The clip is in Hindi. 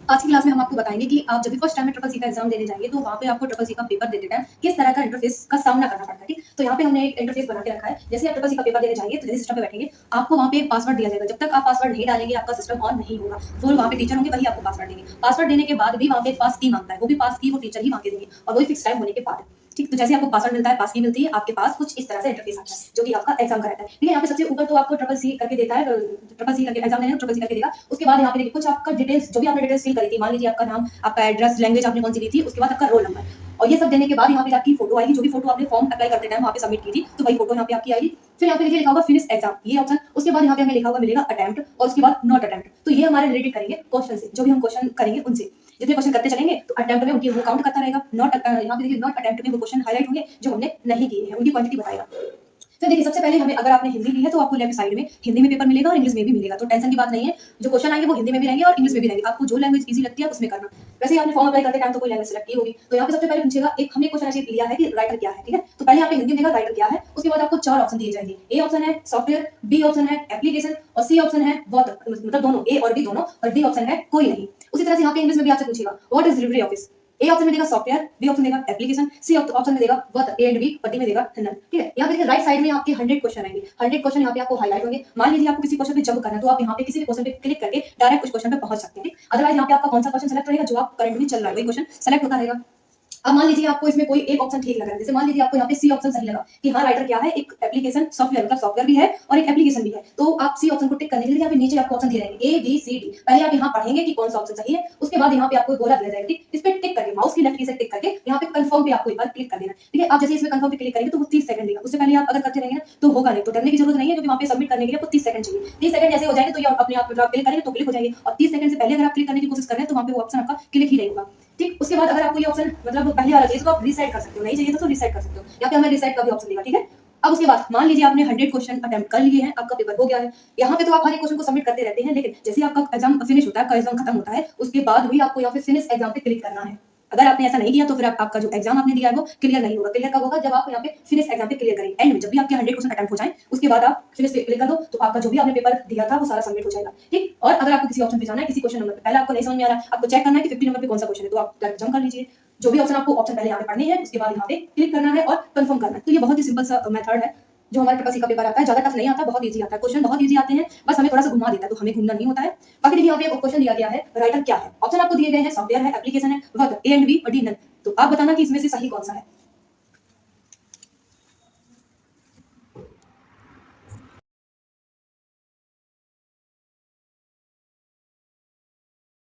आज की क्लास में हम आपको बताएंगे कि आप जब भी फर्स्ट टाइम में ट्रिपल सी का एग्जाम देने जाएंगे तो वहाँ पे आपको ट्रिपल सी का पेपर देते टाइम किस तरह का इंटरफेस का सामना करना पड़ता है। ठीक, तो यहाँ पे हमने एक इंटरफेस बना के रखा है। जैसे आप ट्रिपल सी का पेपर देने जाएंगे तो जैसे सिस्टम पे बैठेंगे आपको वहाँ पे एक पासवर्ड दिया जाएगा। जब तक आप पासवर्ड नहीं डालेंगे आपका सिस्टम ऑन नहीं होगा। वो वहाँ पे टीचर होंगे वही आपको पासवर्ड देंगे। पासवर्ड देने के बाद भी वहाँ पे पास की मांगता है, वो भी पास की वो टीचर ही मांगे देंगे और वही फिक्स टाइम होने के बाद। ठीक, तो जैसे आपको पासवर्ड मिलता है, पास की मिलती है, आपके पास कुछ इस तरह से इंटरफेस आता है जो कि आपका एग्जाम का रहता है। ठीक है, यहाँ पे सबसे ऊपर तो आपको ट्रिपल सी करके देता है, ट्रिपल सी करके एग्जाम देने ट्रिपल सी करके देगा। उसके बाद यहाँ पे देखिए कुछ आपका डिटेल्स जो भी आपने डिटेल्स फिल करी थी, मान लीजिए आपका नाम, आपका एड्रेस, लैंग्वेज आपने कौन सी दी थी, उसके बाद आपका रोल नंबर और ये सब देने के बाद यहाँ पे आपकी फोटो आएगी। जो भी फोटो आपने फॉर्म अप्लाई करते टाइम वहाँ पे सबमिट की थी तो वही फोटो यहाँ पे आपकी आएगी। फिर यहाँ पे देखिए लिखा होगा फिनिश एग्जाम, ये ऑप्शन। उसके बाद यहाँ पे हमें लिखा हुआ मिलेगा अटेम्प्ट और उसके बाद नॉट अटेम्प्ट। तो ये हमारे रिलेटेड करेंगे क्वेश्चन से, जो भी हम क्वेश्चन करेंगे उनसे। जितने क्वेश्चन करते चलेंगे तो अटेम्प्ट में उनकी वो काउंट करता रहेगा। नॉट यहाँ पे देखिए नॉट अटेम्प्ट में वो क्वेश्चन हाईलाइट होंगे जो हमने नहीं किए हैं, उनकी क्वांटिटी बताएगा। फिर देखिए सबसे पहले हमें, अगर आपने हिंदी ली है तो आपको लेफ्ट साइड में हिंदी में पेपर मिलेगा और इंग्लिश में भी मिलेगा। तो टेंशन की बात नहीं है, जो क्वेश्चन आएंगे वो हिंदी में भी रहेंगे और इंग्लिश में भी रहेंगे। आपको जो लैंग्वेज इजी लगती है उसमें करना। वैसे आपने फॉर्म अप्लाई करते टाइम तो कोई लैंग्वेज सेलेक्ट की होगी। तो यहाँ पे सबसे पहले पूछेगा, एक हमने क्वेश्चन ऐसे लिया है कि राइटर क्या है। ठीक है, तो पहले यहाँ पे हिंदी में राइटर क्या है, उसके बाद आपको 4 ऑप्शन दिए जाएंगे। ए ऑप्शन है सॉफ्टवेयर, बी ऑप्शन है एप्लीकेशन और सी ऑप्शन है बहुत, मतलब दोनों, ए और बी दोनों, और डी ऑप्शन है कोई नहीं। उसी तरह से यहाँ पे इंग्लिश में भी आपसे पूछेगा what is delivery office. A option में देगा सॉफ्टवेयर, बी ऑप्शन देगा एप्लीकेशन, सी ऑप्शन में देगा वर्क, ए एंड बी, और डी में देगा नन। ठीक है, यहाँ पे देखिए राइट साइड में आपके 100 क्वेश्चन आएंगे। 100 क्वेश्चन यहाँ पे आपको हाईलाइट होंगे। मान लीजिए आपको किसी क्वेश्चन पे जंप करना है तो आप यहाँ पे किसी भी क्वेश्चन पे क्लिक करके डायरेक्ट उस क्वेश्चन पे पहुंच सकते हैं। अदरवाइज यहाँ पे आपका कौन सा क्वेश्चन सेलेक्ट रहेगा, जो आप करंट में चल रहा है वही क्वेश्चन सेलेक्ट होता रहेगा। अब मान लीजिए आपको इसमें कोई एक ऑप्शन ठीक लग रहा है, जैसे मान लीजिए आपको यहाँ पे सी ऑप्शन सही लगा कि हाँ राइटर क्या है, एक एप्लीकेशन सॉफ्टवेयर, मतलब सॉफ्टवेयर भी है और एक एप्लीकेशन भी है। तो आप सी ऑप्शन को टिक करने के लिए यहाँ पे नीचे आपको ऑप्शन दिए रहेंगे ए बी सी डी। पहले आप यहाँ पढ़ेंगे कि कौन सा ऑप्शन सही है, उसके बाद यहाँ पे आपको गोला दिया जाएगा। ठीक, इस पे टिक करके माउस की लेफ्ट की से टिक करके यहाँ पे कंफर्म पे आपको एक बार क्लिक कर देना। ठीक है, आप जैसे इसमें कंफर्म पे क्लिक करेंगे तो वो 30 सेकंड लेगा। उससे पहले आप अगर करते रहेंगे ना तो होगा नहीं। तो डरने की जरूरत नहीं है, क्योंकि वहाँ पे सबमिट करने के लिए आपको 30 सेकंड चाहिए। 30 सेकंड जैसे हो जाएंगे तो ये अपने आप क्लिक करेंगे तो क्लिक हो जाएंगे, और 30 सेकंड से पहले अगर आप क्लिक करने की कोशिश कर रहे हैं तो वहाँ पे वो ऑप्शन आपका क्लिक ही नहीं होगा। ठीक, उसके बाद अगर आपको ये ऑप्शन मतलब पहले वाला चाहिए तो आप रीसेट कर सकते हो, नहीं चाहिए तो रीसेट कर सकते हो। यहाँ पे हमें रीसेट का भी ऑप्शन देगा। ठीक है, अब उसके बाद मान लीजिए आपने 100 क्वेश्चन अटेम्प्ट कर लिए हैं, आपका पेपर हो गया है। यहाँ पे तो आप हर एक क्वेश्चन को सबमिट करते रहते हैं, लेकिन जैसे आपका एग्जाम फिनिश होता है, आपका एग्जाम खत्म होता है, उसके बाद भी आपको यहाँ पे फिनिश एग्जाम पे क्लिक करना है। अगर आपने ऐसा नहीं किया तो फिर आपका जो एग्जाम आपने दिया है वो क्लियर नहीं होगा। क्लियर कब होगा, जब आप यहाँ पे फिनिश एग्जाम पे क्लियर करेंगे। एंड में जब भी आपके 100 क्वेश्चन अटेम्प्ट हो जाए उसके बाद आप फिनिश पे क्लिक कर दो तो आपका जो भी आपने पेपर दिया था वो सारा सबमिट हो जाएगा। ठीक, और अगर आपको किसी ऑप्शन पे जाना है, किसी क्वेश्चन नंबर पे, पहले आपको नहीं समझ में आ रहा है, आपको चेक करना है कि 50 नंबर पे कौन सा क्वेश्चन है, तो आप जंप कर लीजिए। जो भी ऑप्शन आपको ऑप्शन पहले यहाँ पे पढ़ने हैं, उसके बाद यहाँ पे क्लिक करना है और कंफर्म करना है। तो ये बहुत ही सिंपल सा मेथड है जो हमारे ट्रिपल सी का पेपर आता है। ज्यादा टफ नहीं आता, बहुत इजी आता है। क्वेश्चन बहुत इजी आते हैं, बस हमें थोड़ा सा घुमा देता है, तो हमें घूमना नहीं होता है। बाकी देखिए यहाँ पे एक क्वेश्चन दिया गया है राइटर क्या है। ऑप्शन आपको दिए गए हैं सॉफ्टवेयर है, एप्लीकेशन है, वर्क, ए एंड बी और डी नन। तो आप बताना कि इसमें से सही कौन सा है।